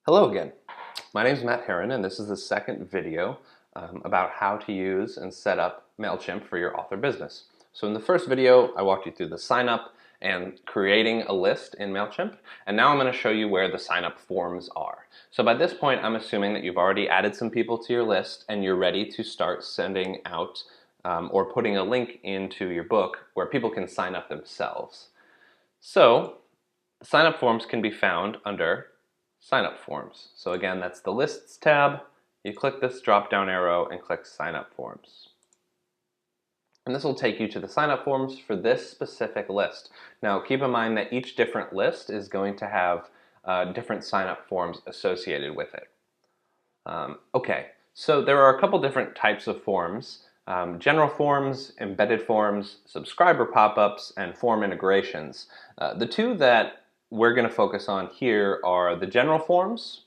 Hello again. My name is Matt Heron, and this is the second video about how to use and set up MailChimp for your author business. So in the first video, I walked you through the sign up and creating a list in MailChimp, and now I'm going to show you where the sign up forms are. So by this point, I'm assuming that you've already added some people to your list and you're ready to start sending out or putting a link into your book where people can sign up themselves. So sign up forms can be found under sign up forms. So again, that's the lists tab. You click this drop down arrow and click sign up forms. And this will take you to the sign up forms for this specific list. Now keep in mind that each different list is going to have different sign up forms associated with it. Okay, so there are a couple different types of forms. General forms, embedded forms, subscriber pop-ups, and form integrations. The two that we're going to focus on here are the general forms,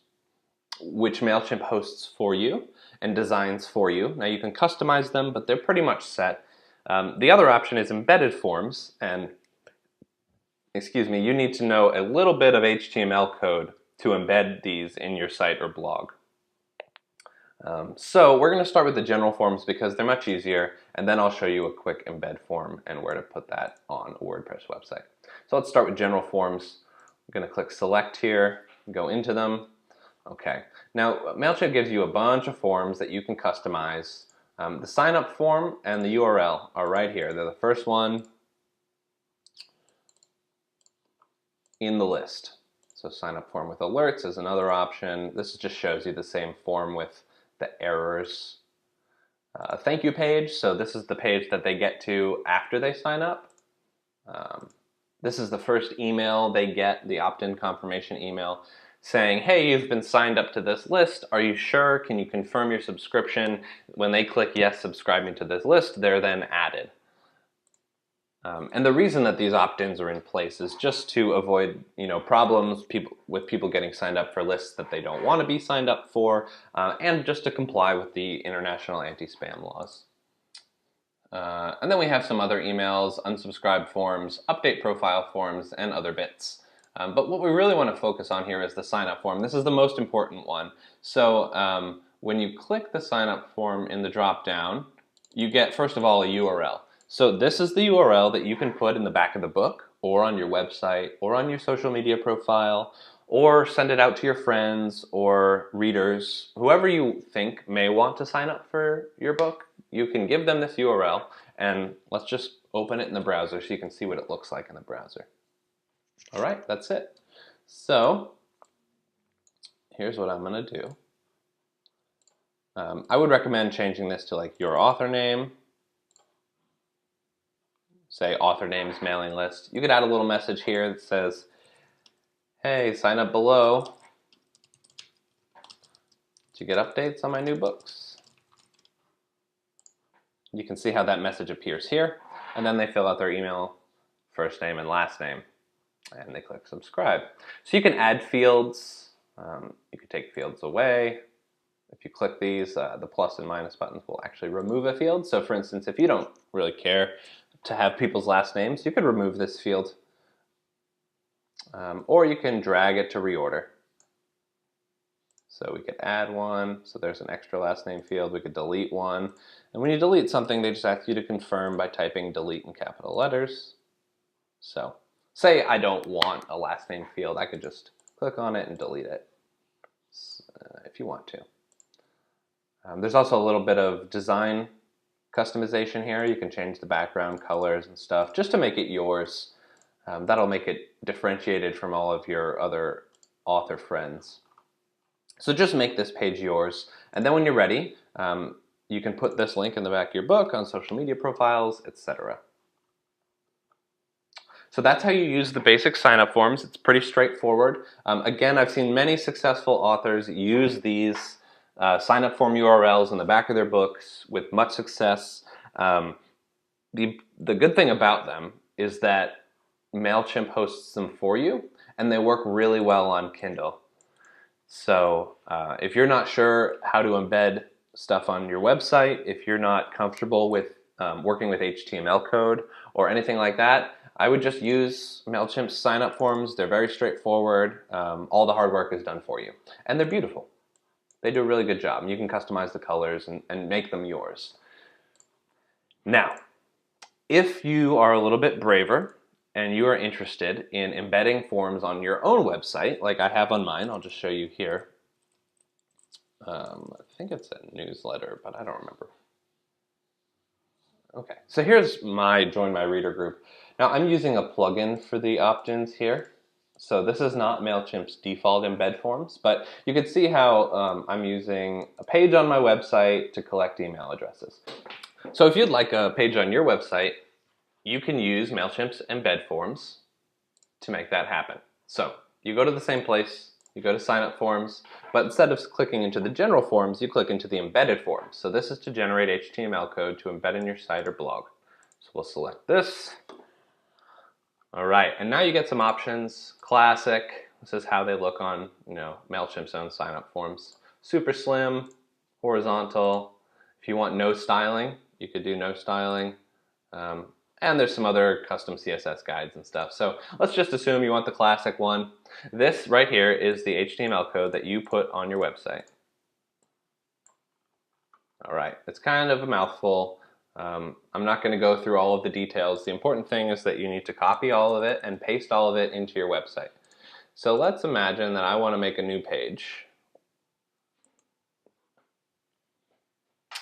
which MailChimp hosts for you and designs for you. Now you can customize them, but they're pretty much set. The other option is embedded forms, and you need to know a little bit of HTML code to embed these in your site or blog. So we're going to start with the general forms because they're much easier, and then I'll show you a quick embed form and where to put that on a WordPress website. So let's start with general forms. I'm going to click select here, go into them. Okay, now MailChimp gives you a bunch of forms that you can customize. The sign up form and the URL are right here. They're the first one in the list. So sign up form with alerts is another option. This just shows you the same form with the errors. Thank you page, so this is the page that they get to after they sign up. This is the first email they get, the opt-in confirmation email, saying, hey, you've been signed up to this list. Are you sure? Can you confirm your subscription? When they click yes, subscribing to this list, they're then added. And the reason that these opt-ins are in place is just to avoid, problems with people getting signed up for lists that they don't want to be signed up for, and just to comply with the international anti-spam laws. And then we have some other emails, unsubscribe forms, update profile forms, and other bits. But what we really want to focus on here is the sign-up form. This is the most important one. So when you click the sign-up form in the drop-down, you get, first of all, a URL. So this is the URL that you can put in the back of the book, or on your website, or on your social media profile, or send it out to your friends or readers, whoever you think may want to sign up for your book. You can give them this URL, and let's just open it in the browser so you can see what it looks like in the browser. All right, that's it. So here's what I'm going to do. I would recommend changing this to like your author name. Say author name's mailing list. You could add a little message here that says, hey, sign up below to get updates on my new books. You can see how that message appears here, and then they fill out their email, first name and last name, and they click subscribe. So you can add fields, you can take fields away. If you click these, the plus and minus buttons will actually remove a field. So for instance, if you don't really care to have people's last names, you could remove this field. Or you can drag it to reorder. So we could add one, so there's an extra last name field, we could delete one. And when you delete something, they just ask you to confirm by typing delete in capital letters. So say I don't want a last name field, I could just click on it and delete it if you want to. There's also a little bit of design customization here. You can change the background colors and stuff just to make it yours. That'll make it differentiated from all of your other author friends. So just make this page yours, and then when you're ready, you can put this link in the back of your book, on social media profiles, etc. So that's how you use the basic sign-up forms. It's pretty straightforward. Again, I've seen many successful authors use these sign-up form URLs in the back of their books with much success. The good thing about them is that MailChimp hosts them for you, and they work really well on Kindle. So if you're not sure how to embed stuff on your website, if you're not comfortable with working with HTML code or anything like that, I would just use MailChimp's sign-up forms. They're very straightforward. All the hard work is done for you. And they're beautiful. They do a really good job. You can customize the colors and make them yours. Now, if you are a little bit braver and you are interested in embedding forms on your own website, like I have on mine, I'll just show you here. I think it's a newsletter, but I don't remember. Okay, so here's my Join My Reader group. Now I'm using a plugin for the opt-ins here. So this is not MailChimp's default embed forms, but you can see how I'm using a page on my website to collect email addresses. So if you'd like a page on your website, you can use MailChimp's embed forms to make that happen. So you go to the same place, you go to sign up forms, but instead of clicking into the general forms, you click into the embedded forms. So this is to generate HTML code to embed in your site or blog. So we'll select this. All right, and now you get some options. Classic, this is how they look on, MailChimp's own sign up forms. Super slim, horizontal. If you want no styling, you could do no styling. And there's some other custom CSS guides and stuff. So let's just assume you want the classic one. This right here is the HTML code that you put on your website. All right, it's kind of a mouthful. I'm not going to go through all of the details. The important thing is that you need to copy all of it and paste all of it into your website. So let's imagine that I want to make a new page.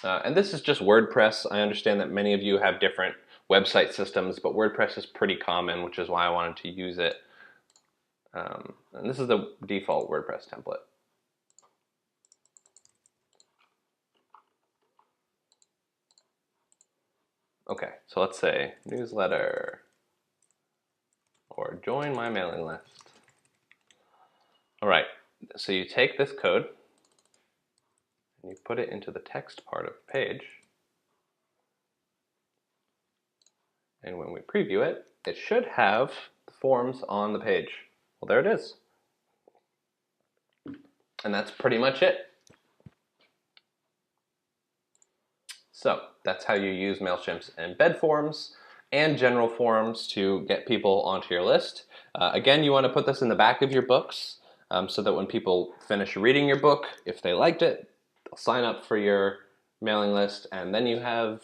And this is just WordPress. I understand that many of you have different website systems, but WordPress is pretty common, which is why I wanted to use it. And this is the default WordPress template. Okay, so let's say newsletter or join my mailing list. All right, so you take this code and you put it into the text part of the page. And when we preview it, it should have the forms on the page. Well, there it is. And that's pretty much it. So that's how you use MailChimp's embed forms and general forms to get people onto your list. Again, you want to put this in the back of your books so that when people finish reading your book, if they liked it, they'll sign up for your mailing list, and then you have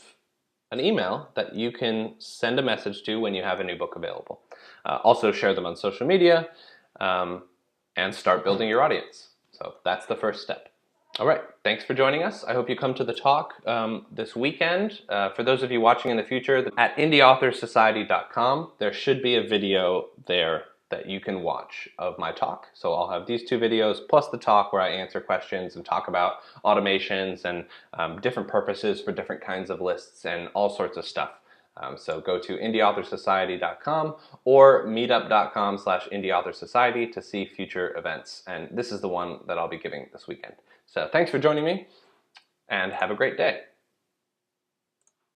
an email that you can send a message to when you have a new book available. Also share them on social media and start building your audience. So that's the first step. All right, thanks for joining us. I hope you come to the talk this weekend. For those of you watching in the future, at indieauthorsociety.com, there should be a video there that you can watch of my talk. So I'll have these two videos plus the talk where I answer questions and talk about automations and different purposes for different kinds of lists and all sorts of stuff. So go to indieauthorsociety.com or meetup.com/indieauthorsociety to see future events. And this is the one that I'll be giving this weekend. So thanks for joining me and have a great day.